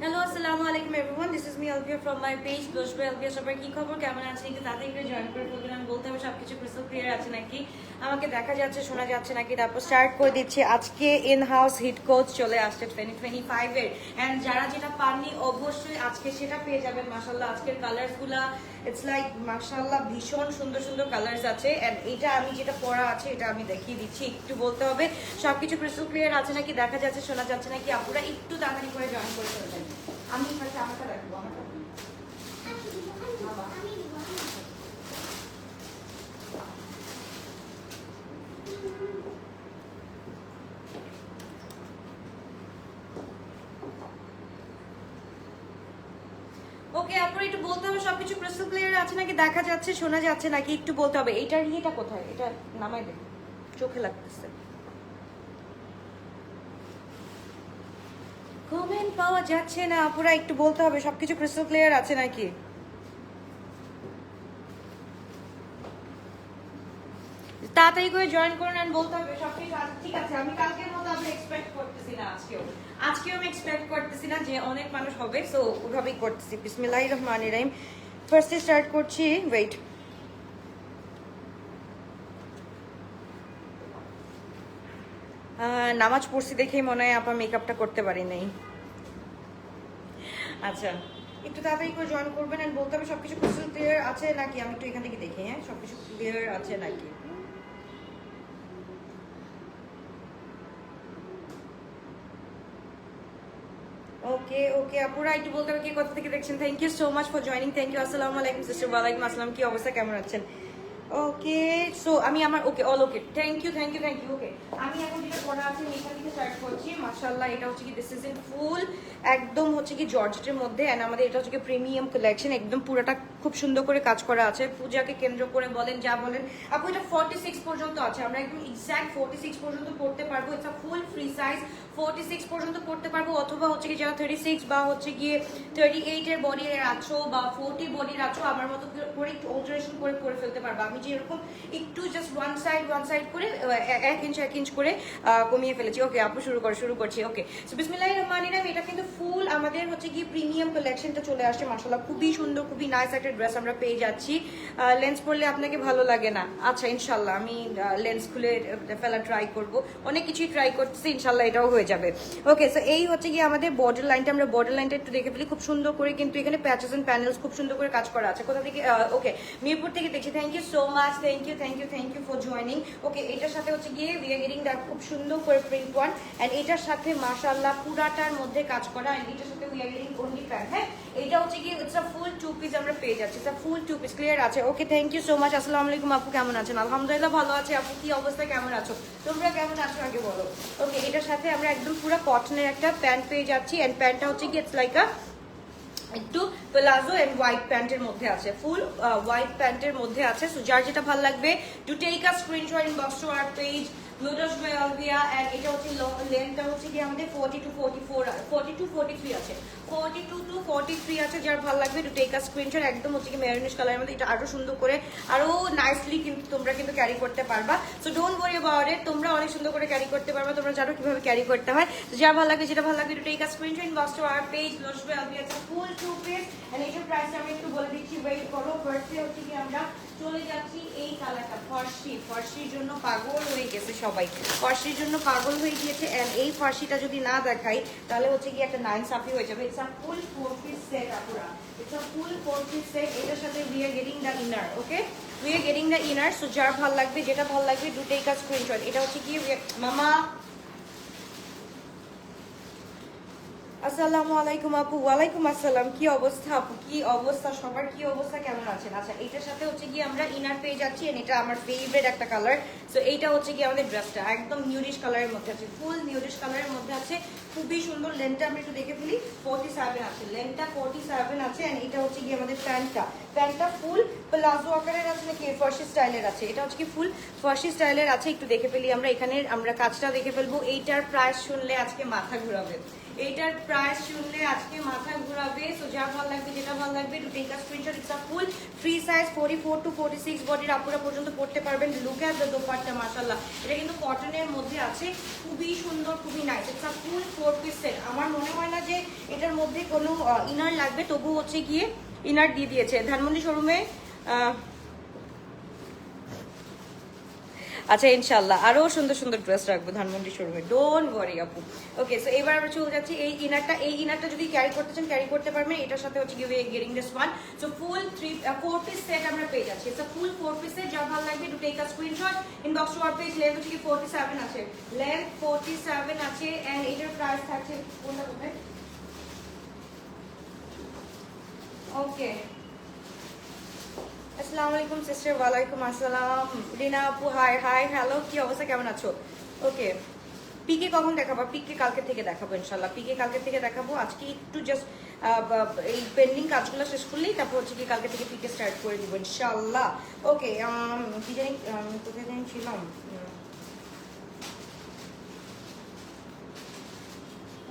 Hello আসসালামু আলাইকুম everyone, this is me Alfiya from my page blush by Alfiya. সবার কি খবর, কেমন আছেন? একটু তাড়াতাড়ি করে জয়েন করে ফেলবেন। আমি বলতে হবে সবকিছু ক্রিস্টাল ক্লিয়ার আছে নাকি, আমাকে দেখা যাচ্ছে শোনা যাচ্ছে নাকি। তারপর স্টার্ট করে দিচ্ছি। আজকে ইন হাউস হিট কোচ চলে আসছে 2025 এর, অ্যান্ড যারা যেটা পাননি অবশ্যই আজকে সেটা পেয়ে যাবেন। মাশাআল্লাহ আজকের কালার্স গুলা ইটস লাইক মাশাআল্লাহ ভীষণ সুন্দর সুন্দর কালার্স আছে। অ্যান্ড এটা আমি যেটা পরা আছে এটা আমি দেখিয়ে দিচ্ছি। একটু বলতে হবে সবকিছু ক্রিস্টাল ক্লিয়ার আছে নাকি, দেখা যাচ্ছে শোনা যাচ্ছে নাকি। আপনারা একটু তাড়াতাড়ি করে জয়েন করে ফেলবেন। আমি ফার্স্ট আমারটা রাখবো, আমারটা বাবা। ওকে, আপনারা একটু বলতে হবে সবকিছু ক্রিস্টাল ক্লিয়ার আছে নাকি, দেখা যাচ্ছে শোনা যাচ্ছে নাকি, একটু বলতে হবে। এইটার ইয়েটা কোথায়, এটা নামাই দেন, চোখে লাগতেছে। কমেন্ট পাওয়া যাচ্ছে না, আপুরা একটু বলতে হবে সবকিছু ক্রিস্টাল ক্লিয়ার আছে নাকি। তাড়াতাড়ি করে জয়েন করুন এন্ড বলতে হবে সবকিছু ঠিক আছে। আমি কালকের মতো আমি এক্সপেক্ট করতেছি না, আজকেও আমি এক্সপেক্ট করতেছি না যে অনেক মানুষ হবে, সো ওইভাবেই করতেছি। বিসমিল্লাহির রহমানির রহিম। ফার্স্টে স্টার্ট করছি, ওয়েট। নামাজ পড়ছি দেখেই মনে হয় আপা মেকআপটা করতে পারি নাই। আচ্ছা, একটু তাড়াতাড়ি করে জয়েন করবেন এন্ড বলতে হবে সবকিছু ক্লিয়ার আছে নাকি। আমি একটু এখান থেকে দেখি, হ্যাঁ সবকিছু ক্লিয়ার আছে নাকি। ওকে ওকে আপুরা একটু বলতে হবে কে কোথা থেকে দেখছেন। Thank you so much for joining. Thank you. আসসালামু আলাইকুম সিস্টার। ওয়ালাইকুম আসসালাম, কি অবস্থা, কেমন আছেন? ওকে, সো আমি আমার okay all okay, thank you thank you thank you. Okay, আমি এখন যেটা পড়া আছে আমি এখান থেকে স্টার্ট করছি। মাশাআল্লাহ এটা হচ্ছে কি দিস ইজ ইন ফুল একদম হচ্ছে কি জর্জেটের মধ্যে, এন্ড আমাদের এটা হচ্ছে কি প্রিমিয়াম কালেকশন। একদম পুরোটা খুব সুন্দর করে কাজ করা আছে, পূজাকে কেন্দ্র করে বলেন যা বলেন। আপু এটা 46 পর্যন্ত আছে, আমরা একদম এক্স্যাক্ট 46 পর্যন্ত পড়তে পারবো। It's a full free size, 46 পর্যন্ত পড়তে পারবো। অথবা হচ্ছে কি যারা 36 বা হচ্ছে গিয়ে 38 এর বডি আছো বা 40 বডির আছো, আমার মতো করে একটু অল্টারেশন করে পরে ফেলতে পারবো। আমি যে এরকম একটু জাস্ট ওয়ান সাইড করে 1 ইঞ্চ করে কমিয়ে ফেলেছি। ওকে আপু শুরু করছি। ওকে, সো বিসমিল্লাহির রহমানির রহিম। এটা কিন্তু ফুল আমাদের হচ্ছে কি প্রিমিয়াম কালেকশনটা চলে আসছে। মাশাআল্লাহ খুবই সুন্দর, খুবই নাইস একটা ড্রেস আমরা পেয়ে যাচ্ছি। লেন্স পরলে আপনাকে ভালো লাগে না? আচ্ছা ইনশাল্লাহ আমি লেন্স খুলে ফেলা ট্রাই করব। অনেক কিছুই ট্রাই করতেছি, ইনশাল্লাহ এটাও হয়ে যাবে। ওকে, সো এই হচ্ছে কি আমাদের বর্ডার লাইনটা। আমরা বর্ডার লাইনটা একটু দেখে ফেলি, খুব সুন্দর করে কিন্তু এখানে প্যাচেস এন্ড প্যানেলস খুব সুন্দর করে কাজ করা আছে। কোথা থেকে? ওকে, মিরপুর থেকে দেখছি। Thank you so much, thank you for joining. Okay, এটার সাথে হচ্ছে গিয়ে উই আর গেটিং দ্যাট খুব সুন্দর করে প্রিন্ট ওয়ান, এন্ড এটার সাথে মাশাআল্লাহ পুরাটার মধ্যে কাজ করা, এন্ড এটার সাথে we are getting only pant. হ্যাঁ, এটা হচ্ছে কি it's a full two piece আমরা পেয়ে যাচ্ছি। It's a full two piece, clear আছে? Okay, thank you so much. আসসালামু আলাইকুম আপু, কেমন আছেন? আলহামদুলিল্লাহ ভালো আছে। আপু কি অবস্থা, কেমন আছো? তোমরা কেমন আছো আগে বলো। ওকে, এটার সাথে আমরা একদম পুরো কটনের একটা প্যান্ট পেয়ে যাচ্ছি, এন্ড প্যান্টটা হচ্ছে কি ইটস লাইক আ একটু প্লাজো এন্ড হোয়াইট প্যান্টের মধ্যে আছে, ফুল হোয়াইট প্যান্টের মধ্যে আছে। সো যার যেটা ভালো লাগবে to take a screenshot inbox to our page blush by Alviya. And এটা হচ্ছে লেন্থটা হচ্ছে কি আমাদের 40 টু 44 40 টু 43 আছে, 42 টু 43 আছে। যার ভালো লাগবে টু টেক আ স্ক্রিনশট। একদম হচ্ছে কি মেরুনিশ কালারের মধ্যে, এটা আরো সুন্দর করে আরো নাইসলি কিন্তু তোমরা কিন্তু ক্যারি করতে পারবা। So don't worry about it, তোমরা অনেক সুন্দর করে ক্যারি করতে পারবা। তোমরা জানো কিভাবে ক্যারি করতে হয়। যার ভালো লাগে যেটা ভালো লাগবে to take a screenshot inbox to our page blush by Alviya. Full two piece, and এটার প্রাইসটা আমি একটু বলে দিচ্ছি, ওয়েট করো। ফার্স্টে হচ্ছে কি আমরা চলে যাচ্ছি এই কালারটা, ফার্সির জন্য পাগল হয়ে গেছে সবাই, ফার্সির জন্য পাগল হয়ে গিয়েছে। এন্ড এই ফার্সিটা যদি না দেখাই তাহলে হচ্ছে কি একটা নাইন সাফি হয়ে যাবে। It's a full 4 piece set আপুরা, it's a full 4 piece set. এটার সাথে we are getting the inner. Okay, we are getting the inner. So যার ভালো লাগবে যেটা ভালো লাগবে ডু টেক আ স্ক্রিনশট। এটা হচ্ছে কি মামা। আসসালামু আলাইকুম আপু। ওয়ালাইকুম আসসালাম, কি অবস্থা আপু, কি অবস্থা সবার, কি অবস্থা, কেমন আছেন? আচ্ছা, এটার সাথে হচ্ছে কি আমরা ইনার পেয়ে যাচ্ছি, এটা আমার ফেভারিট একটা কালার। সো এইটা হচ্ছে কি আমাদের ড্রেসটা একদম নিউডিশ কালারের মধ্যে আছে, ফুল নিউডিশ কালারের মধ্যে আছে, খুবই সুন্দর। লেন্থটা আমরা একটু দেখে ফেলি, 47 আছে, লেন্থটা 47 আছে। এন্ড এটা হচ্ছে কি আমাদের প্যান্টটা ফুল প্লাজো আকারের আছে নাকি ফার্সি স্টাইলের আছে? এটা হচ্ছে কি ফুল ফার্সি স্টাইলের আছে। একটু দেখে ফেলি আমরা, এখানে আমরা কাজটা দেখে ফেলবো। এইটার প্রাইস শুনলে আজকে মাথা ঘুরাবে। এইটার প্রাইস শুনলে আজকে মাথা ঘোরাবে। সো যা ভালো লাগবে, যেটা ভালো লাগবে, to take a screenshot. It's a full free size 44 to 46 বডির আপুরা পর্যন্ত পড়তে পারবেন। লুক এট দ্য দোপাট্টা, মাশাআল্লাহ। এটা কিন্তু কটনের মধ্যে আছে, খুবই সুন্দর, খুবই nice. It's a full 4 piece set. আমার মনে হয় না যে এটার মধ্যে কোনো ইনার লাগবে, তবু হচ্ছে গিয়ে ইনার দিয়ে দিয়েছে ধানমন্ডি শোরুমে। আচ্ছা ইনশাল্লাহ আরো সুন্দর সুন্দর ড্রেস রাখবো ধানমন্ডি শোরুমে, ডোন্ট ওয়ারি আপু। ওকে, সো এবার আমরা চলে যাচ্ছি এই ইনারটা যদি ক্যারি করতে চান ক্যারি করতে পারবেন। এটার সাথে হচ্ছে গিয়ে getting this one. So full 4 piece set আমরা পেয়ে যাচ্ছি। It's a full 4 piece set. যা ভালো লাগবে to take a screenshot, inbox to our page. Length হচ্ছে কি 47 আছে, লেন্থ 47 আছে। এন্ড এটার প্রাইস থাকছে কোনটা কোথায়? ওকে, আসসালামু আলাইকুম সিস্টার। ওয়ালাইকুম আসসালাম রিনা আপু। হাই হাই, হ্যালো, কি অবস্থা, কেমন আছো? ওকে, পিকে কখন দেখাবো? পিকে কালকে থেকে দেখাবো ইনশাল্লাহ। পিকে কালকে থেকে দেখাবো। আজকে একটু জাস্ট এই পেন্ডিং কাজগুলো শেষ করলেই তারপর হচ্ছে কি কালকে থেকে পিকে স্টার্ট করে দিব ইনশাল্লাহ। ওকে, কি জানি কোথায় জানি ছিলাম।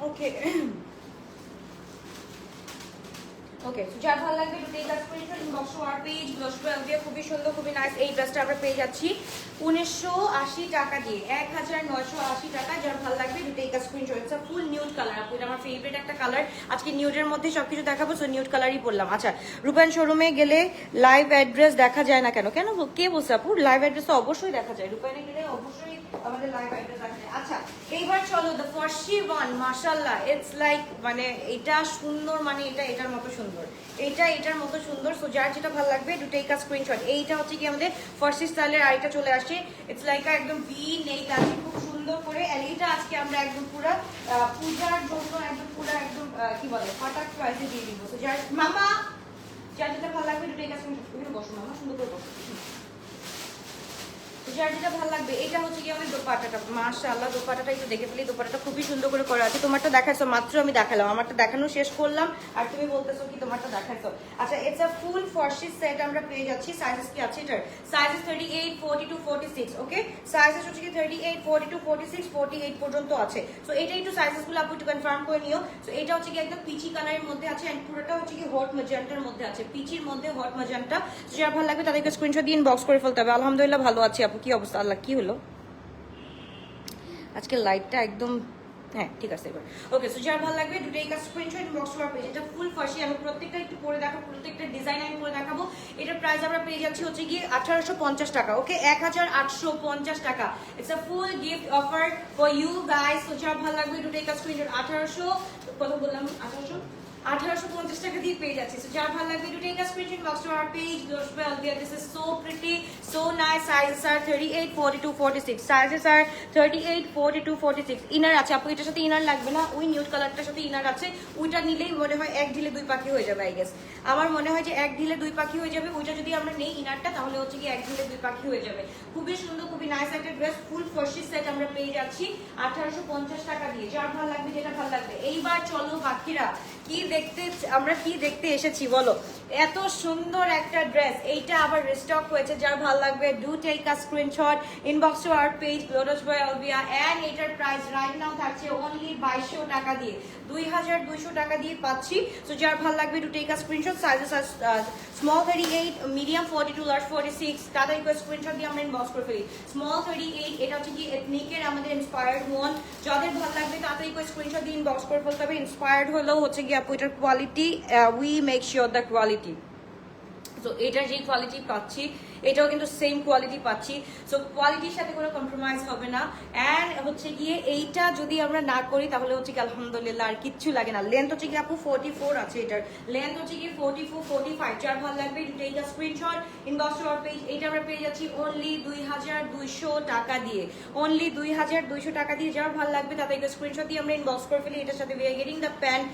ওকে ওকে, যার ভালো লাগবে to take a screenshot, inbox to our page. গ্লোসবো এলবিয়া খুবই সুন্দর, খুবই নাইস। এই ড্রেসটা আমরা পেয়ে যাচ্ছি 1980 টাকা দিয়ে, 1980 টাকা। যার ভালো লাগবে to take a screenshot. It's a full nude colour আপু, এটা আমার ফেভারিট একটা কালার। আজকে নিউডের মধ্যে সবকিছু দেখাবো, সো নিউড কালারই বললাম। আচ্ছা, রূপায়ণ শোরুমে গেলে লাইভ অ্যাড্রেস দেখা যায় না কেন? কেন, কে বলছে আপু? লাইভ অ্যাড্রেস তো অবশ্যই দেখা যায়, রূপায়ণে গেলে অবশ্যই আমাদের লাইভ অ্যাড্রেস দেখা যায়। আচ্ছা, এইবার চলো দ্য ফার্স্ট ওয়ান, মাশাআল্লাহ। ইটস লাইক মানে এটা সুন্দর, মানে এটা এটার মতো সুন্দর, এটা এটার মতো সুন্দর। সো যার যেটা ভালো লাগবে টু টেক আ স্ক্রিনশট। এইটা হচ্ছে কি আমাদের ফার্সি স্টাইলের আইটা চলে আসছে। ইটস লাইক একদম ভি নেক আছে, খুব সুন্দর করে। আর এইটা আজকে আমরা একদম পুরো পূজার জন্য একদম পুরো একদম কি বলে হঠাৎ প্রাইসে দিয়ে দিব। সো যার মামা যার যেটা ভালো লাগবে টু টেক আ স্ক্রিনশট। বসো মামা, সুন্দর করে বসো। যার যেটা ভালো লাগবে। এটা হচ্ছে কি আমাদের দোপাট্টাটা, মাশাআল্লাহ। দোপাট্টাটা একটু দেখে ফেলি, দোপাট্টাটা খুবই সুন্দর করে করা আছে। তোমারটা দেখাইছো মাত্র, আমি দেখালাম, আমারটা দেখানো শেষ করলাম আর তুমি বলতেছো কি তোমারটা দেখাইছো। আচ্ছা, ইটস আ ফুল ফর্সি সেট আমরা পেয়ে যাচ্ছি। সাইজেস কি আছে এটার? সাইজেস 38, 42, 46। ওকে, সাইজেস হচ্ছে কি 38, 42, 46, 48 পর্যন্ত আছে। সো এটা একটু সাইজেস গুলো আপু একটু কনফার্ম করে নিও। সো এটা হচ্ছে কি একদম পিচি কালারের মধ্যে আছে এন্ড পুরোটা হচ্ছে কি হট ম্যাজেন্টার মধ্যে আছে, পিচির মধ্যে হট ম্যাজেন্টা। যার ভালো লাগবে তাদেরকে স্ক্রিনশট দিয়ে ইনবক্স করে ফেলতে হবে। আলহামদুলিল্লাহ ভালো আছি আপু, কি অবস্থা? আল্লাহ, কি হলো আজকে লাইটটা একদম, হ্যাঁ ঠিক আছে এবার। ওকে, সো যার ভালো লাগবে to take a screenshot, inbox to our page. এটা ফুল ফার্সি, আমি প্রত্যেকটা একটু পরে দেখাবো, প্রত্যেকটা ডিজাইন আমি পরে দেখাবো। এটার প্রাইস আমরা পেয়ে যাচ্ছি হচ্ছে গিয়ে 1850 টাকা। ওকে, 1850 টাকা। It's a full gift offer for you guys. So যার ভালো লাগবে টু টেক আ স্ক্রিনশট। 1800 কত বললাম? 1850 টাকা দিয়ে পেয়ে যাচ্ছি। সো যার ভালো লাগবে to take a screenshot, box to our page. গ্লোসবো Alviya, this is so pretty, so nice. Sizes are 38, 42, 46। Sizes are 38, 42, 46। Inner আছে আপু, এটার সাথে ইনার লাগবে না, ওই নিউড কালারটার সাথে ইনার আছে। ওইটা নিলেই মনে হয় এক ঢিলে দুই পাখি হয়ে যাবে। আই গেস আমার মনে হয় যে এক ঢিলে দুই পাখি হয়ে যাবে। ওইটা যদি আমরা নেই ইনারটা, তাহলে হচ্ছে কি এক ঢিলে দুই পাখি হয়ে যাবে। খুবই সুন্দর, খুবই নাইস একটা ড্রেস। ফুল ফার্সি সেট আমরা পেয়ে যাচ্ছি 1850 টাকা দিয়ে। যার ভালো লাগবে, যেটা ভালো লাগবে। এইবার চলো পাখিরা, কি দেখতে আমরা কি দেখতে এসেছি বলো? এত সুন্দর একটা ড্রেস, এইটা আবার রিস্টক হয়েছে। যার ভালো লাগবে to take a screenshot, inbox to our page গ্লোসবো এলবিয়া। এন্ড এটার প্রাইস রাইট নাও থাকছে অনলি 2200 টাকা দিয়ে, 2200 টাকা দিয়ে পাচ্ছি। সো যার ভালো লাগবে to take a screenshot. Sizes are small 38, medium 42, large 46। তাদেরকে স্ক্রিনশট দিয়ে আমরা ইনবক্স করে ফেলি। স্মল 38, এটা হচ্ছে কি এথনিকের আমাদের ইন্সপায়ার্ড ওয়ান। যাদের ভালো লাগবে তাদেরকে স্ক্রিনশট দিয়ে ইনবক্স করে ফেলতে হবে। ইন্সপায়ার্ড হলেও হচ্ছে কি আপু এটার quality, we make sure the quality. So এটার যেই কোয়ালিটি পাচ্ছি, এটাও কিন্তু সেম কোয়ালিটি পাচ্ছি। সো কোয়ালিটির সাথে কোনো কম্প্রোমাইজ হবে না। অ্যান্ড হচ্ছে গিয়ে এইটা যদি আমরা না করি তাহলে হচ্ছে কি আলহামদুলিল্লাহ আর কিচ্ছু লাগে না। লেন্থ হচ্ছে কি আপু 44 আছে, এটার লেন্থ হচ্ছে কি 44, 45। যার ভালো লাগবে to take a screenshot, inbox to our page. এইটা আমরা পেয়ে যাচ্ছি অনলি 2200 টাকা দিয়ে, অনলি 2200 টাকা দিয়ে। যার ভালো লাগবে তাদেরকে স্ক্রিনশট দিয়ে আমরা ইনবক্স করে ফেলি। এটার সাথে we are getting the pant.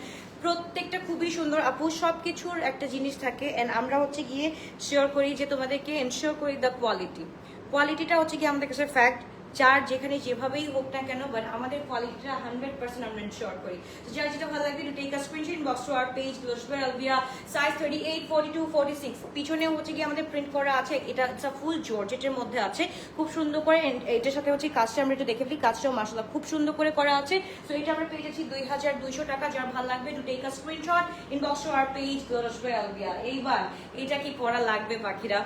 প্রত্যেকটা খুবই সুন্দর আপু, সব কিছুর একটা জিনিস থাকে এন্ড আমরা হচ্ছে গিয়ে শিওর করি যে তোমাদেরকে এনশিওর করি দ্য কোয়ালিটি। কোয়ালিটিটা হচ্ছে কি আমাদের কাছে ফ্যাক্ট, যার যেখানে যেভাবেই হোক না কেন, বাট আমাদের কোয়ালিটিটা 100% আমরা ইনশিওর করি। তো যার যেটা ভালো লাগবে, to take a screenshot, inbox to our page গ্লোসওয়্যার আলভিয়া, সাইজ 38, 42, 46। পিছনে হচ্ছে কি আমাদের প্রিন্ট করা আছে, এটা ফুল জর্জেটের মধ্যে আছে, খুব সুন্দর করে। এটার সাথে হচ্ছে কাজটা আমরা একটু দেখে ফেলি, কাজটাও মাশাআল্লাহ খুব সুন্দর করে করা আছে। সো এটা আমরা পেয়ে যাচ্ছি 2200 টাকা। যার ভালো লাগবে, to take a screenshot, inbox to our page গ্লোসওয়্যার আলভিয়া। এইবার এটা কি পরা লাগবে পাখিরা,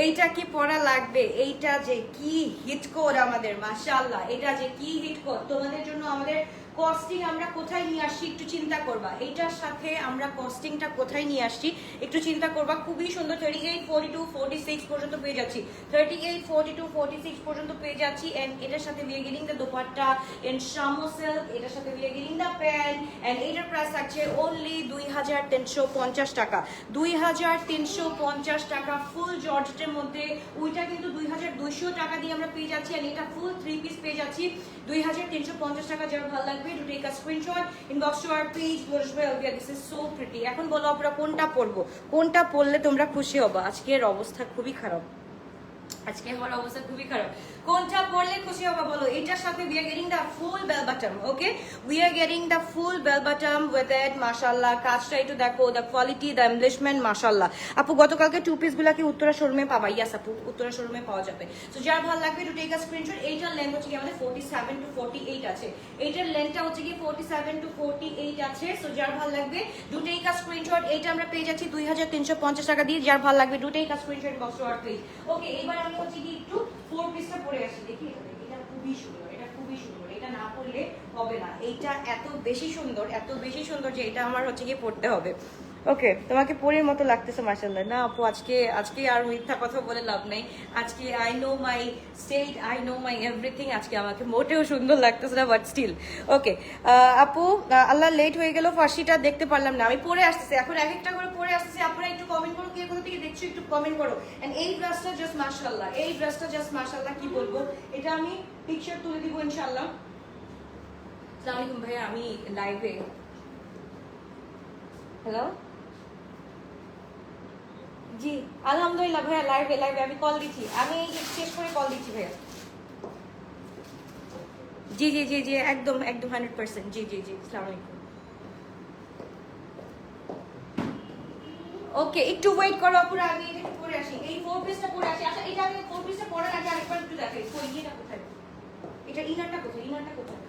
এইটা কি পরা লাগবে, এইটা যে কি হিট কোড আমাদের, মাশাআল্লাহ এটা যে কি হিট কোড। তোমাদের জন্য আমাদের কস্টিং আমরা কোথায় নিয়ে আসছি একটু চিন্তা করবা, এইটার সাথে আমরা কস্টিংটা কোথায় নিয়ে আসছি একটু চিন্তা করবা। খুবই সুন্দর, 38, 42, 46 পর্যন্ত পেয়ে যাচ্ছি, 38, 42, 46 পর্যন্ত পেয়ে যাচ্ছি। এন্ড এটার সাথে we are getting the dupatta in শামো সিল্ক, এটার সাথে we are getting the pant, and এটার প্রাইস থাকছে only 2350 টাকা। 2350 টাকা ফুল জর্জেটের মধ্যে। ওইটা কিন্তু 2200 টাকা দিয়ে আমরা পেয়ে যাচ্ছি, এন্ড এটা ফুল 3 পিস পেয়ে যাচ্ছি 2350 টাকা। যার ভালো লাগবে, to take a screenshot, inbox to our page গ্লোসওয়্যার Alvia. This is so pretty। এখন বলো আমরা কোনটা পরবো, কোনটা পরলে তোমরা খুশি হবে। আজকের অবস্থা খুবই খারাপ, আজকে আমার অবস্থা খুবই খারাপ। কোনটা পরলে খুশি হবে বলো। এটার সাথে we are getting the full bell bottom, okay, we are getting the full bell bottom with it, মাশাআল্লাহ। কাজটা একটু দেখো, the quality, the embellishment, মাশাআল্লাহ। আপু গতকালকে টু পিস গুলা কি উত্তরা শোরুমে পাবা? ইয়াস আপু, উত্তরা শোরুমে পাওয়া যাবে। সো যার ভালো লাগবে, টু টেক আ স্ক্রিনশট। এইটার লেন্থ হচ্ছে কি আমাদের 47 to 48 আছে, এইটার লেন্থটা হচ্ছে কি 47 to 48 আছে। সো যার ভালো লাগবে, টু টেক আ স্ক্রিনশট। এইটা আমরা পেয়ে যাচ্ছি 2350 টাকা দিয়ে। যার ভালো লাগবে, to take a screenshot, box to our page. Okay, এবার আমি হচ্ছে কি একটু 4 পিসটা পরে আসি, দেখি এটা খুবই সুন্দর, এটা খুবই সুন্দর, এটা না পরলে হবে না। এইটা এত বেশি সুন্দর, এত বেশি সুন্দর যে এটা আমার হচ্ছে কি পড়তে হবে। ওকে, তোমাকে পরের মতো লাগতেছে মাশাআল্লাহ। না আপু, আজকে আর মিথ্যা কথা বলে লাভ নাই। আজকে I know my state, I know my everything. আজকে আমাকে মোটেও সুন্দর লাগতেছে না, বাট স্টিল ওকে। আপু আল্লাহ লেট হয়ে গেল, ফার্সিটা দেখতে পারলাম না। আমি পরে আসতেছি, এখন এক একটা করে পরে আসতেছি। আপনারা একটু কমেন্ট করো, কে কোথা থেকে দেখছো একটু কমেন্ট করো। এন্ড এই ড্রেসটা জাস্ট মাশাআল্লাহ, এই ড্রেসটা জাস্ট মাশাআল্লাহ। কি বলবো, এটা আমি পিকচার তুলে দিব ইনশাআল্লাহ। আসসালামু আলাইকুম ভাইয়া, আমি লাইভে। হ্যালো, জি আলহামদুলিল্লাহ ভাইয়া, লাইভে আমি কল দিচ্ছি, আমি শেষ করে কল দিচ্ছি ভাইয়া। জি জি জি জি, একদম 100%। জি জি জি, আসসালামু আলাইকুম। ওকে, একটু ওয়েট করো আপুরা, আমি এটা পরে আসি, এই 4 পিসটা পরে আসি। আচ্ছা, এটা আমি 4 পিসটা পরার আগে আরেকবার একটু দেখাই, কই এটা কোথায়, এটা ইনারটা কোথায়, ইনারটা কোথায়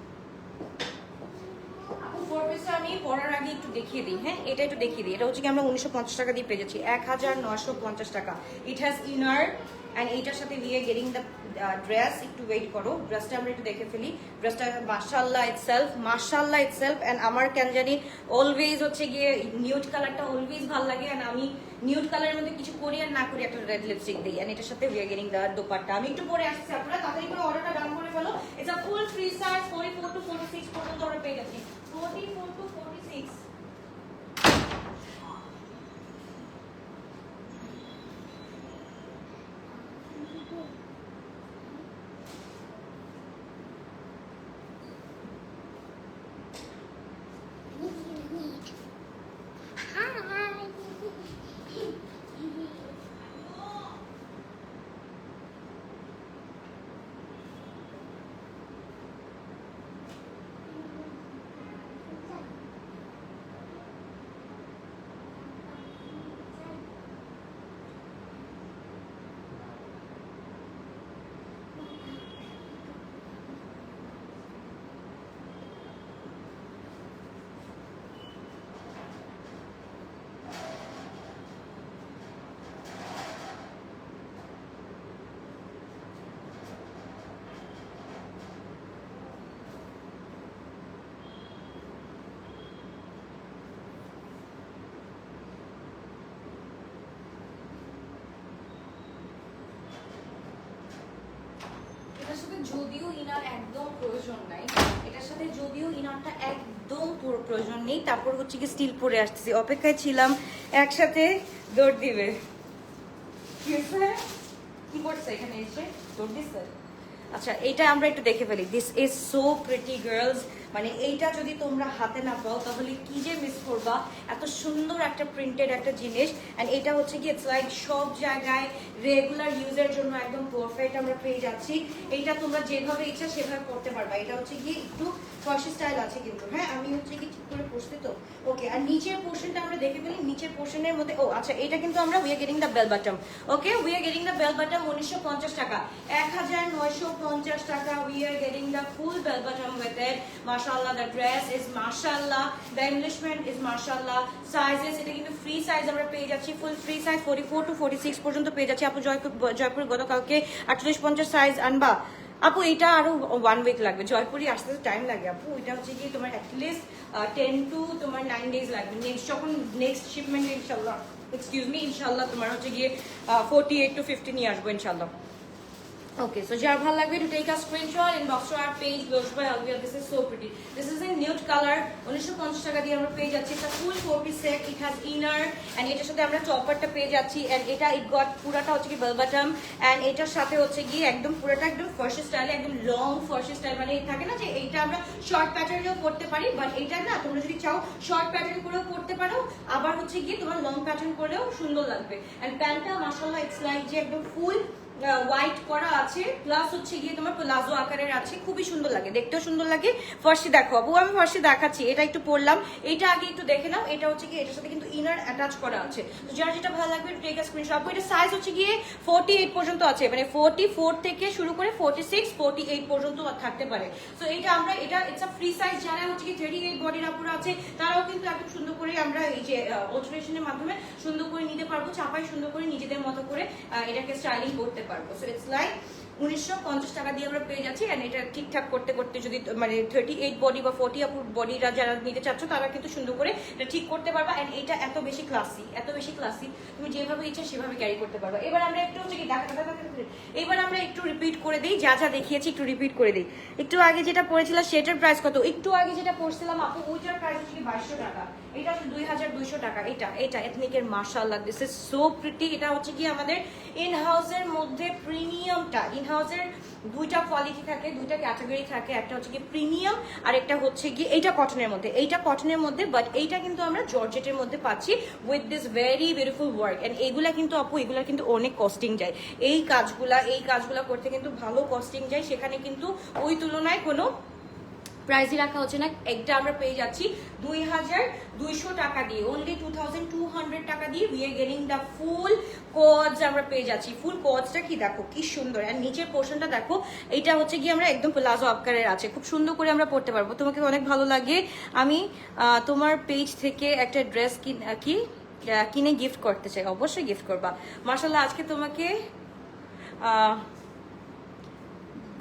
আপু। 4 পিসটা আমি পরার আগে একটু দেখিয়ে দিই। হ্যাঁ, এটা একটু দেখিয়ে দিই। এটা হচ্ছে কি আমরা 1950 টাকা দিয়ে পেয়ে যাচ্ছি, 1950 টাকা। ইট হ্যাজ ইনার এন্ড এইটার সাথে we are getting the dress. একটু ওয়েট করো, ড্রেসটা আমরা একটু দেখে ফেলি। ড্রেসটা মাশাআল্লাহ ইটসেলফ, মাশাআল্লাহ ইটসেলফ। এন্ড আমার কেন জানি অলওয়েজ হচ্ছে গিয়ে নিউড কালারটা অলওয়েজ ভালো লাগে। এন্ড আমি নিউড কালারের মধ্যে কিছু করি আর না করি একটা রেড লিপস্টিক দিই। এন্ড এটার সাথে we are getting the dupatta. আমি একটু পরে আসছি, আপনারা তাড়াতাড়ি করে অর্ডারটা ডান করে ফেলো। It's a full 3 size, 44 to 46 পর্যন্ত আমরা পেয়ে যাচ্ছি, 44 to 46। এটার সাথে যদিও ইনার একদম প্রয়োজন নাই, এটার সাথে যদিও ইনারটা একদম প্রয়োজন নেই, তারপর হচ্ছে কি স্টিল পরে আসতেছি, অপেক্ষায় ছিলাম একসাথে দৌড় দিবে। কি করছে এখানে এসে দৌড় দিচ্ছে? আচ্ছা এইটা আমরা একটু দেখে ফেলি। This is so pretty girls, মানে এইটা যদি তোমরা হাতে না পাও তাহলে কি যে মিস করবা, এত সুন্দর একটা প্রিন্টেড একটা জিনিস। অ্যান্ড এটা হচ্ছে কি ইটস লাইক সব জায়গায় রেগুলার ইউজের জন্য একদম পারফেক্ট আমরা পেয়ে যাচ্ছি। এইটা তোমরা যেভাবে ইচ্ছা সেভাবে পড়তে পারবা। এটা হচ্ছে কি একটু ফর্সি স্টাইল আছে কিন্তু, হ্যাঁ আমি হচ্ছে কি ঠিক করে পড়ছি তো ওকে। আর নিচের পোর্শনটা আমরা দেখে ফেলি, নিচের পোর্শনের মধ্যে ও আচ্ছা এটা কিন্তু আমরা we are getting the bell bottom. Okay we are getting the bell bottom 1950 টাকা, 1950 টাকা we are getting the full bell bottom with it. মাশাআল্লাহ, দ্য ড্রেস ইজ মাশাআল্লাহ, দ্য এনরিচমেন্ট ইজ মাশাআল্লাহ। সাইজেস এটা কিন্তু ফ্রি সাইজ আমরা পেয়ে যাচ্ছি, ফুল ফ্রি সাইজ 44 to 46 পর্যন্ত পেয়ে যাচ্ছি। আপু জয়পুর গতকালকে 48-50 সাইজ আনবা আপু, এটা আরো 1 উইক লাগবে। জয়পুরি আসতে টাইম লাগে আপু, এটা হচ্ছে কি তোমার অ্যাটলিস্ট 10 to তোমার 9 ডেজ লাগবে। নেক্সট যখন নেক্সট শিপমেন্ট ইনশাল্লাহ, এক্সকিউজ মি, ইনশাল্লাহ তোমার হচ্ছে গিয়ে 48 to 50 নিয়ে আসবো ইনশাল্লাহ। Okay, so যার ভালো লাগবে to take a screenshot, inbox to our page, Glows by Alvia. This is so pretty. This is in nude color. 1950 টাকা দিয়ে আমরা পেয়ে যাচ্ছি। It's a full 4-piece set. It has inner and এটার সাথে আমরা টপারটা পেয়ে যাচ্ছি। and এটা it got পুরাটা হচ্ছে কি bell bottom and এটার সাথে হচ্ছে কি একদম পুরাটা একদম ফার্সি স্টাইলে, একদম লং ফার্সি স্টাইল। মানে থাকে না যে এইটা আমরা শর্ট প্যাটার্নেও পড়তে পারি, বাট এটা না তোমরা যদি চাও শর্ট প্যাটার্ন করেও পড়তে পারো, আবার হচ্ছে গিয়ে তোমার লং প্যাটার্ন করলেও সুন্দর লাগবে। and প্যান্টটা মাশাআল্লাহ ইটস লাইক যে একদম ফুল হোয়াইট করা আছে, প্লাস হচ্ছে গিয়ে তোমার প্লাজো আকারের আছে, খুবই সুন্দর লাগে, দেখতেও সুন্দর লাগে। ফার্সি দেখো আপু, আমি ফার্সি দেখাচ্ছি, এটা একটু পরলাম, এটা আগে একটু দেখে নাও। এটা হচ্ছে কি এটার সাথে কিন্তু ইনার অ্যাটাচ করা আছে, তো যার যেটা ভালো লাগবে টেক আ স্ক্রিনশট। আপু এটা সাইজ হচ্ছে গিয়ে 48 পর্যন্ত আছে, মানে 44 থেকে শুরু করে 46 48 পর্যন্ত থাকতে পারে। তো এটা আমরা এটা ইটস আ ফ্রি সাইজ। যারা হচ্ছে কি 38 বডির আপুরা আছে তারাও কিন্তু একদম সুন্দর করে আমরা এই যে অল্টারেশনের মাধ্যমে সুন্দর করে নিতে পারবো, চাপাই সুন্দর করে নিজেদের মতো করে এটাকে স্টাইলিং করতে পারবো। সো ইটস লাইক 1950 টাকা দিয়ে আমরা পেয়ে যাচ্ছি। এন্ড এটা ঠিকঠাক করতে করতে যদি মানে 38 বডি বা 40 আপুর বডিরা যারা নিতে চাচ্ছ তারা কিন্তু সুন্দর করে এটা ঠিক করতে পারবা। এন্ড এটা এত বেশি ক্লাসি, এত বেশি ক্লাসি, তুমি যেভাবে ইচ্ছা সেভাবে ক্যারি করতে পারবা। এবার আমরা একটু হচ্ছে কি এবার আমরা একটু রিপিট করে দিই, যা যা দেখিয়েছি একটু রিপিট করে দিই। একটু আগে যেটা পড়েছিলাম সেটার প্রাইস কত, একটু আগে যেটা পড়ছিলাম আপু ওইটার প্রাইস হচ্ছে কি 2200 টাকা, এটা হচ্ছে 2200 টাকা। এটা এথনিকের মাশাআল্লাহ, দিস ইজ সো প্রিটি। এটা হচ্ছে কি আমাদের ইন হাউসের মধ্যে প্রিমিয়ামটা, ইন হাউসের দুইটা কোয়ালিটি থাকে, দুইটা ক্যাটাগরি থাকে, একটা হচ্ছে কি প্রিমিয়াম আর একটা হচ্ছে কি এইটা কটনের মধ্যে, এইটা কটনের মধ্যে, বাট এইটা কিন্তু আমরা জর্জেটের মধ্যে পাচ্ছি with this very beautiful work. And এইগুলা কিন্তু আপু এগুলা কিন্তু অনেক কস্টিং যায়, এই কাজগুলা করতে কিন্তু ভালো কস্টিং যায়, সেখানে কিন্তু ওই তুলনায় কোনো প্রাইসই রাখা হচ্ছে না। একটা আমরা পেয়ে যাচ্ছি 2200 টাকা দিয়ে, অনলি 2200 টাকা দিয়ে we are getting the full codes আমরা পেয়ে যাচ্ছি। ফুল কোডসটা কি দেখো কি সুন্দর, আর নিচের পোর্শনটা দেখো, এটা হচ্ছে কি আমরা একদম প্লাজো আকারের আছে, খুব সুন্দর করে আমরা পড়তে পারবো। তোমাকে অনেক ভালো লাগে, আমি তোমার পেজ থেকে একটা ড্রেস কিনে গিফট করতে চাই। অবশ্যই গিফট করবা। মাশাআল্লাহ আজকে তোমাকে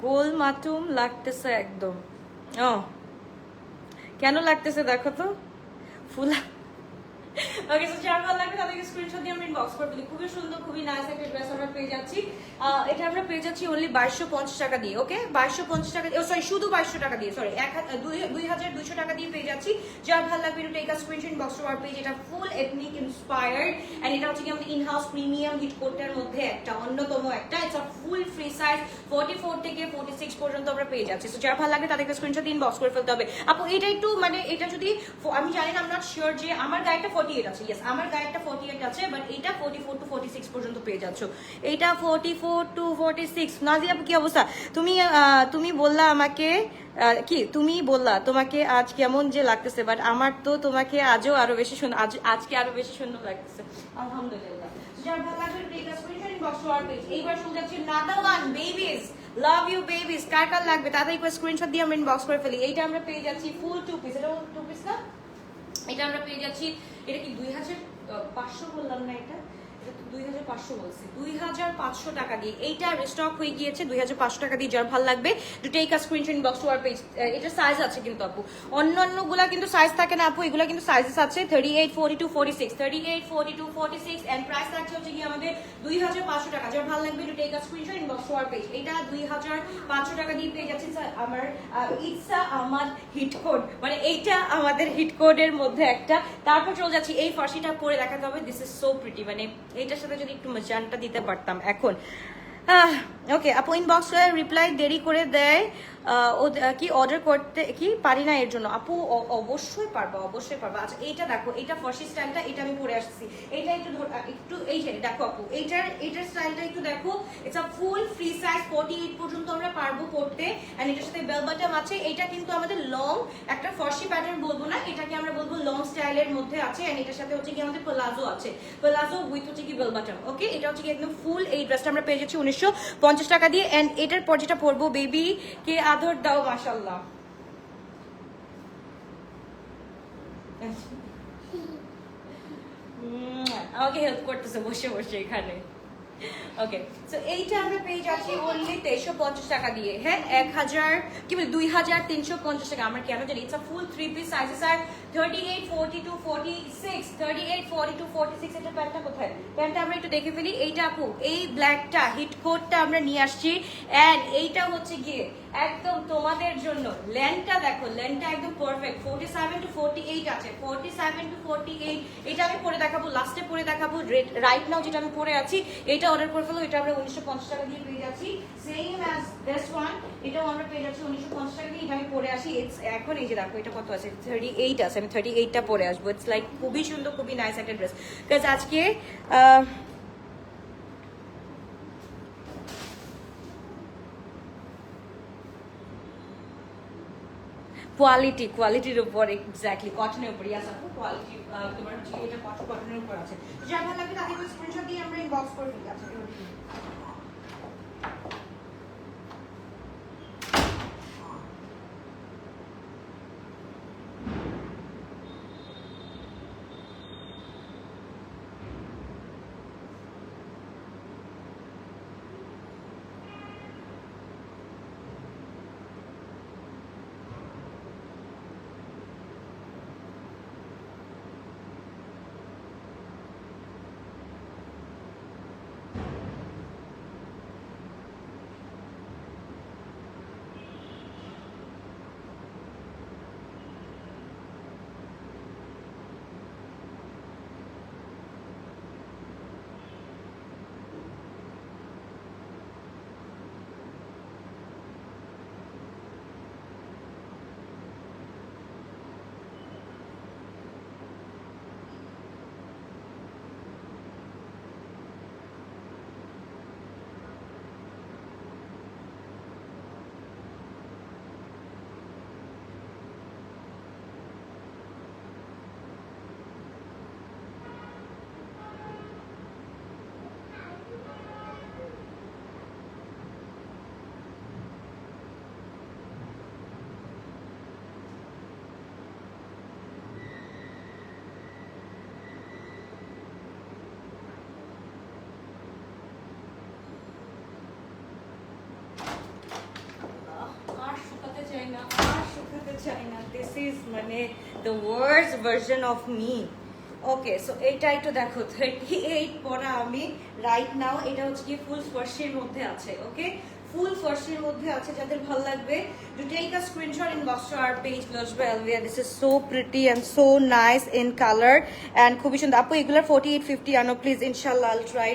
গোল মাটুম লাগতেছে একদম। ও কেন লাগতেছে দেখো তো, ফুলা। ওকে, সো যার ভালো লাগবে তাদেরকে স্ক্রিনশট দিয়ে আমরা ইনবক্স করে দিই। খুবই সুন্দর, খুবই নাইস একটা ড্রেস আমরা পেয়ে যাচ্ছি। এটা আমরা পেয়ে যাচ্ছি অনলি 2250 টাকা দিয়ে। ওকে 2250 টাকা দিয়ে, সরি শুধু 2200 টাকা দিয়ে, সরি 2200 টাকা দিয়ে পেয়ে যাচ্ছি। যার ভালো লাগবে একটু take a screenshot, inbox to our page. এটা ফুল এথনিক ইন্সপায়ার্ড এন্ড এটা হচ্ছে কি আমাদের ইন হাউস প্রিমিয়াম হিট কোটের মধ্যে একটা অন্যতম একটা। It's a full free size 44 থেকে 46 পর্যন্ত আমরা পেয়ে যাচ্ছি। সো যার ভালো লাগবে তাদেরকে স্ক্রিনশট দিয়ে ইনবক্স করে ফেলতে হবে। আপু এটা একটু মানে এটা যদি আমি জানি না, আই এম নট শিওর যে আমার গায়েটা 48 আছে। ইয়েস আমার গায়েটা 48 আছে, বাট এটা 44 to 46 পর্যন্ত পেয়ে যাচ্ছ। এটা 44 to 46। নাজিয়া আপু কি অবস্থা? তুমি বললা আমাকে তুমি বললা তোমাকে আজ কেমন যে লাগতেছে, বাট আমার তো তোমাকে আজও আরো বেশি সুন্দর, আজকে আরো বেশি সুন্দর লাগতেছে আলহামদুলিল্লাহ। যার ভালো লাগবে take a screenshot, inbox to our page. এইবার শুনে যাচ্ছি another one babies, love you babies. কার কার লাগবে তাদের একবার স্ক্রিনশট দিয়ে আমরা ইনবক্স করে ফেলি। এইটা আমরা পেয়ে যাচ্ছি ফুল 2 পিস, এটা 2 পিস না, এটা আমরা পেয়ে যাচ্ছি। এটা কি 2500 বললাম না, এটা 2500 বলছি, 2500 টাকা দিয়ে এইটা রিস্টক হয়ে গিয়েছে 2500 টাকা দিয়ে। যার ভালো লাগবে to take a screenshot, inbox to our page. এটা সাইজ আছে কিন্তু আপু, অন্যান্যগুলা কিন্তু সাইজ থাকে না আপু, এগুলা কিন্তু সাইজেস আছে 38 42 46, 38 42 46 এন্ড প্রাইস থাকছে হচ্ছে কি আমাদের 2500 টাকা। যার ভালো লাগবে to take a screenshot, inbox to our page. এটা 2500 টাকা দিয়ে পেয়ে যাচ্ছেন। আমার ইটসা আমার হিট কোড, মানে এইটা আমাদের হিট কোডের মধ্যে একটা। তারপর চলে যাচ্ছি এই ফার্সিটা পরে দেখাতে হবে। দিস ইজ সো প্রিটি, মানে এইটার সাথে যদি একটু মজানটা দিতে পারতাম এখন। ওকে আপু ইনবক্সে রিপ্লাই দেরি করে দেয় ও কি অর্ডার করতে কি পারি না এর জন্য আপু অবশ্যই পারবো অবশ্যই পারবো। আচ্ছা এইটা দেখো, এটা ফর্সি স্টাইলটা, এটা আমি পরে আসছি, এইটা একটু একটু এই যে দেখো আপু, এইটার স্টাইলটা একটু দেখো, এটা ফুল ফ্রি সাইজ 48 পর্যন্ত আমরা পারবো পড়তে। এন্ড এটার সাথে বেল বাটন আছে। এটা কিন্তু আমাদের লং একটা ফর্সি প্যাটার্ন বলবো না, এটাকে আমরা বলবো লং স্টাইলের মধ্যে আছে। এন্ড এটার সাথে হচ্ছে কি আমাদের প্লাজো আছে, প্লাজো উইথ হচ্ছে কি বেল বাটন। ওকে এটা হচ্ছে কি একদম ফুল। এই ড্রেসটা আমরা পেয়ে যাচ্ছি 1950 টাকা দিয়ে। এন্ড এটার পর যেটা পরবো বেবি কে আদর দাও মাশাআল্লাহ, আমাকে হেল্প করতেছে বসে বসে এখানে। ওকে সো এইটা আমরা পেয়ে যাচ্ছি অনলি 2350 টাকা দিয়ে। হ্যাঁ 1000 কি বলে 2350 টাকা। আমার কেন জানি it's a full 3 piece sizes are 38 42 46 38 42 46। এটা প্যান্টটা কোথায়? প্যান্টটা আমরা একটু দেখে ফেলি। এইটা আপু এই ব্ল্যাকটা হিট কোটটা আমরা নিয়ে আসছি। এন্ড এইটা হচ্ছে গিয়ে একদম তোমাদের জন্য। লেন্থটা দেখো, লেন্থটা একদম পারফেক্ট। 47 টু 48 আছে, 47 টু 48। এটা আমি পরে দেখাবো, লাস্টে পরে দেখাবো। রাইট নাও যেটা আমি পরে আছি এটা অর্ডার করে ফেলো। এটা আমরা 1950 টাকা দিয়ে পেয়ে যাচ্ছি। সেম অ্যাজ দিস ওয়ান, এটাও আমরা পেয়ে যাচ্ছি 1950 টাকা দিয়ে। এটা আমি পরে আসি। এখন এই যে দেখো এটা কত আছে, 38 আছে। আমি 38টা পরে আসবো। ইটস লাইক খুবই সুন্দর, খুবই নাইস একটা ড্রেস। বিকজ আজকে কোয়ালিটির উপর, এক্স্যাক্টলি কটনের উপর। ইয়াস আপু কোয়ালিটি তোমার হচ্ছে এটা কটনের উপর আছে। যা ভালো লাগে তাদেরকে স্ক্রিনশট দিয়ে আমরা ইনবক্স করে দিই। আচ্ছা this is মানে the worst version of me. Okay so এইটা একটু দেখো, 38 পরা আমি রাইট নাও। এটা হচ্ছে কি ফুল স্পর্শের মধ্যে আছে। ওকে ফুল ফার্স্টের মধ্যে আছে। যাদের ভালো লাগবে to take a screenshot inbox to our page Lush by Alvia. This is so pretty and so nice in color and খুবই সুন্দর। আপু এগুলা 4850 আনো প্লিজ, ইনশাআল্লাহ I'll try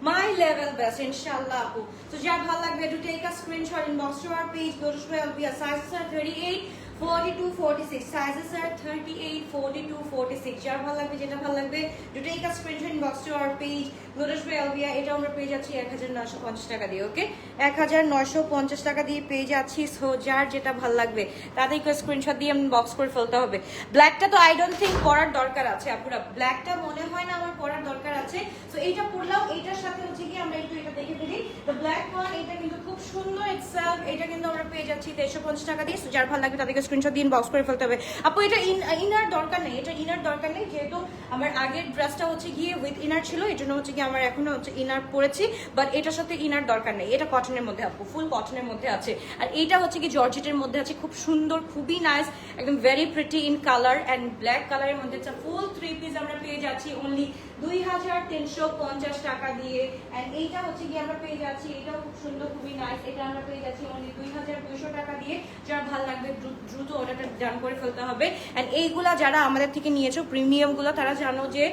my level best ইনশাআল্লাহ আপু। তো যার ভালো লাগবে to take a screenshot inbox to our page Lush by Alvia. Sizes are 38 42 46, sizes are 38 42 46। যার ভালো লাগবে, যেটা ভালো লাগবে to take a screenshot inbox to our page Lush by Alvia. এটা আমরা পেয়ে যাচ্ছি 1950 টাকা দিয়ে। ওকে 1950 টাকা দিয়ে পেয়ে যাচ্ছি। সো যার যেটা ভালো লাগবে তাদেরকে স্ক্রিনশট দিয়ে বক্স করে ফেলতে হবে। ব্ল্যাকটা তো আই ডোন্ট থিঙ্ক পরার দরকার আছে আপুরা, ব্ল্যাকটা মনে হয় না আমার পরার দরকার আছে। সো এইটা পরলাম, এইটার সাথে হচ্ছে কি আমরা একটু এটা দেখে ফেলি। দ্য ব্ল্যাক ওয়ান, এটা কিন্তু খুব সুন্দর ইটসেলফ। এটা কিন্তু আমরা পেয়ে যাচ্ছি 2350 টাকা দিয়ে। সো যার ভালো লাগবে তাদেরকে স্ক্রিনশট দিয়ে বক্স করে ফেলতে হবে। আপু এটা ইনার দরকার নেই, এটা ইনার দরকার নেই, যেহেতু আমার আগের ড্রেসটা হচ্ছে গিয়ে উইথ ইনার ছিল, এই জন্য হচ্ছে কি আমার এখনো হচ্ছে ইনার পরেছি। বাট এটার সাথে ইনার দরকার নেই, এটা কটনের মধ্যে আপু, ফুল কটনের মধ্যে আছে। আর এইটা হচ্ছে কি জর্জেটের মধ্যে আছে, খুব সুন্দর, খুবই নাইস, একদম very pretty in colour and black কালারের মধ্যে ফুল 3 পিস আমরা পেয়ে যাচ্ছি অনলি 2350 টাকা দিয়ে। অ্যান্ড এইটা হচ্ছে কি আমরা পেয়ে যাচ্ছি, এটাও খুব সুন্দর, খুবই নাইস, এটা আমরা পেয়ে যাচ্ছি অনলি 2200 টাকা দিয়ে। যার ভালো লাগবে দ্রুত অর্ডারটা ডান করে ফেলতে হবে। অ্যান্ড এইগুলা যারা আমাদের থেকে নিয়েছো প্রিমিয়াম গুলো, তারা জানো যে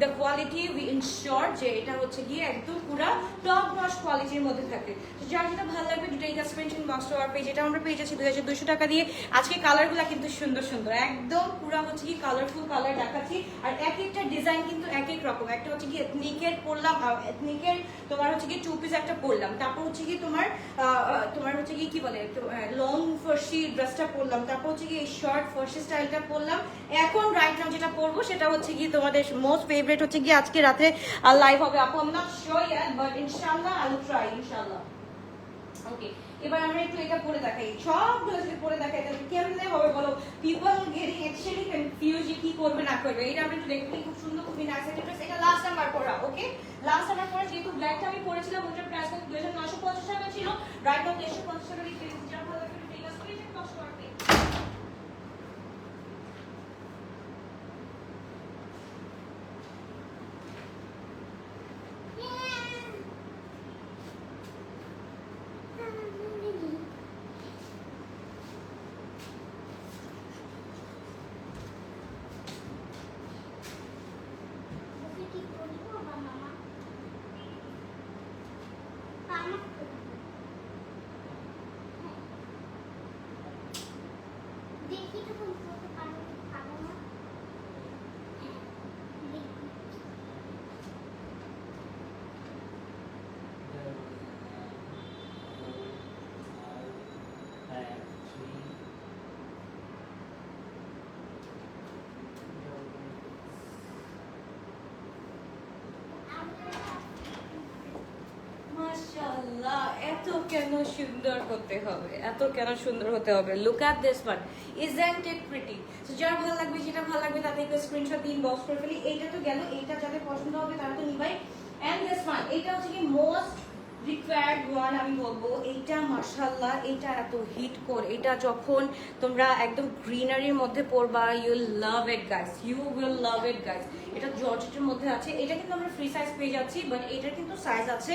দ্য কোয়ালিটি উই ইনশিওর যে এটা হচ্ছে গিয়ে একদম পুরো টপ নচ কোয়ালিটির মধ্যে থাকে। যার যেটা ভালো লাগবে দুটাই স্ক্রিনশট বক্স আর পেজ, এটা আমরা পেয়ে যাচ্ছি 2200 টাকা দিয়ে। আজকে কালারগুলো কিন্তু সুন্দর সুন্দর, একদম পুরো হচ্ছে কি কালারফুল কালার দেখাচ্ছি। আর এক একটা ডিজাইন কিন্তু এক এক রকম। একটা হচ্ছে কি এথনিকের পরলাম, এথনিকের তোমার হচ্ছে কি টু পিস একটা পরলাম, তারপর হচ্ছে কি তোমার হচ্ছে কি বলে লং ফার্সি ড্রেসটা পরলাম, তারপর হচ্ছে কি এই শর্ট ফার্সি স্টাইলটা পরলাম। এখন রাইট নাও যেটা পরবো সেটা হচ্ছে কি তোমাদের মোস্ট ফেভারিট হচ্ছে কি আজকে রাতে লাইভ হবে আপু। I am not sure yet but ইনশাআল্লাহ আই উইল ট্রাই ইনশাআল্লাহ। ওকে, এবার আমরা একটু এটা পরে দেখাই, সবগুলো যদি পরে দেখাই তাহলে কেমনে হবে বলো? পিপল গেটিং অ্যাকচুয়ালি কনফিউজ যে কি করবে না করবে। এটা আমরা একটু দেখতে খুব সুন্দর, খুবই নাইস একটা ড্রেস। এটা লাস্ট নাম্বার পরা, ওকে লাস্ট নাম্বার পরা। যেহেতু ব্ল্যাকটা আমি পরেছিলাম ওটার প্রাইস 2950 টাকা ছিল, রাইট নাও 1350 টাকা দিয়ে পেয়েছি। যার ফলে একটু ঠিক আছে স্ক্রিনশট কষ্ট করতে। মাশাআল্লাহ, এত কেন সুন্দর হতে হবে, এত কেন সুন্দর হতে হবে? Look at this one, isn't it pretty? So যার ভালো লাগবে, যেটা ভালো লাগবে তাতে একটু স্ক্রিনশট দিন, বক্স করে ফেলি। এইটা তো গেল, এইটা যাদের পছন্দ হবে তারা তো নিবাই। এন্ড দিস ওয়ান, এটা হচ্ছে কি মোস্ট রিকোয়ার্ড ওয়ান আমি বলবো। এইটা মাশাআল্লাহ, এইটা এত হিট কোর। এটা যখন তোমরা একদম গ্রিনারির মধ্যে পরবা, you love it guys, you will love it guys. এটা জর্জেটের মধ্যে আছে। এটা কিন্তু আমরা ফ্রি সাইজ পেয়ে যাচ্ছি, বাট এটার কিন্তু সাইজ আছে,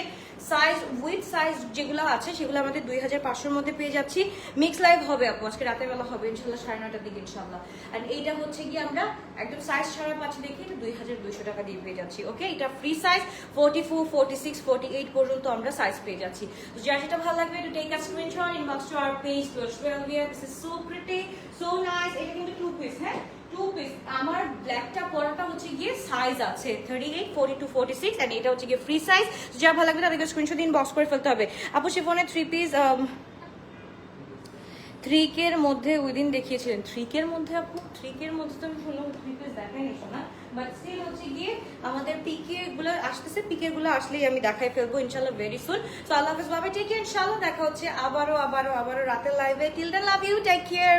সাইজ উইথ সাইজ যেগুলো আছে সেগুলো আমাদের 2500-এর মধ্যে পেয়ে যাচ্ছি। মিক্স লাইভ হবে আপু, আজকে রাতের বেলা হবে ইনশাল্লাহ 9:30টার দিকে ইনশাল্লাহ। আর এইটা হচ্ছে কি আমরা একদম সাইজ ছাড়া পাচ্ছি দেখি, এটা 2200 টাকা দিয়ে পেয়ে যাচ্ছি। ওকে, এটা ফ্রি সাইজ 44, 46, 48 পর্যন্ত আমরা সাইজ পেয়ে যাচ্ছি। তো যার যেটা ভালো লাগবে একটু take a screenshot, inbox to our page to twelve year. This is so pretty, so nice. এটা কিন্তু টু পিস, হ্যাঁ টু পিস। আমার ব্ল্যাকটা পরাটা হচ্ছে গিয়ে সাইজ আছে 38, 42, 46 এন্ড এটা হচ্ছে গিয়ে ফ্রি সাইজ। যা ভালো লাগবে তাদেরকে স্ক্রিনশট দিন, বক্স করে ফেলতে হবে। আপু শিফনের 3 পিস 3K এর মধ্যে উইদিন দেখিয়েছিলেন। 3K এর মধ্যে আপু, 3K এর মধ্যে তো আমি কোনো 3 পিস দেখাইনি শোনা, বাট স্টিল হচ্ছে গিয়ে আমাদের পিকে গুলো আসতেছে, পিকে গুলো আসলেই আমি দেখাই ফেলবো ইনশাআল্লাহ ভেরি সুন। সো আল্লাহ হাফেজ, বাবা টেক কেয়ার, ইনশাআল্লাহ দেখা হচ্ছে আবারও রাতের লাইভে। Till then love you, take care.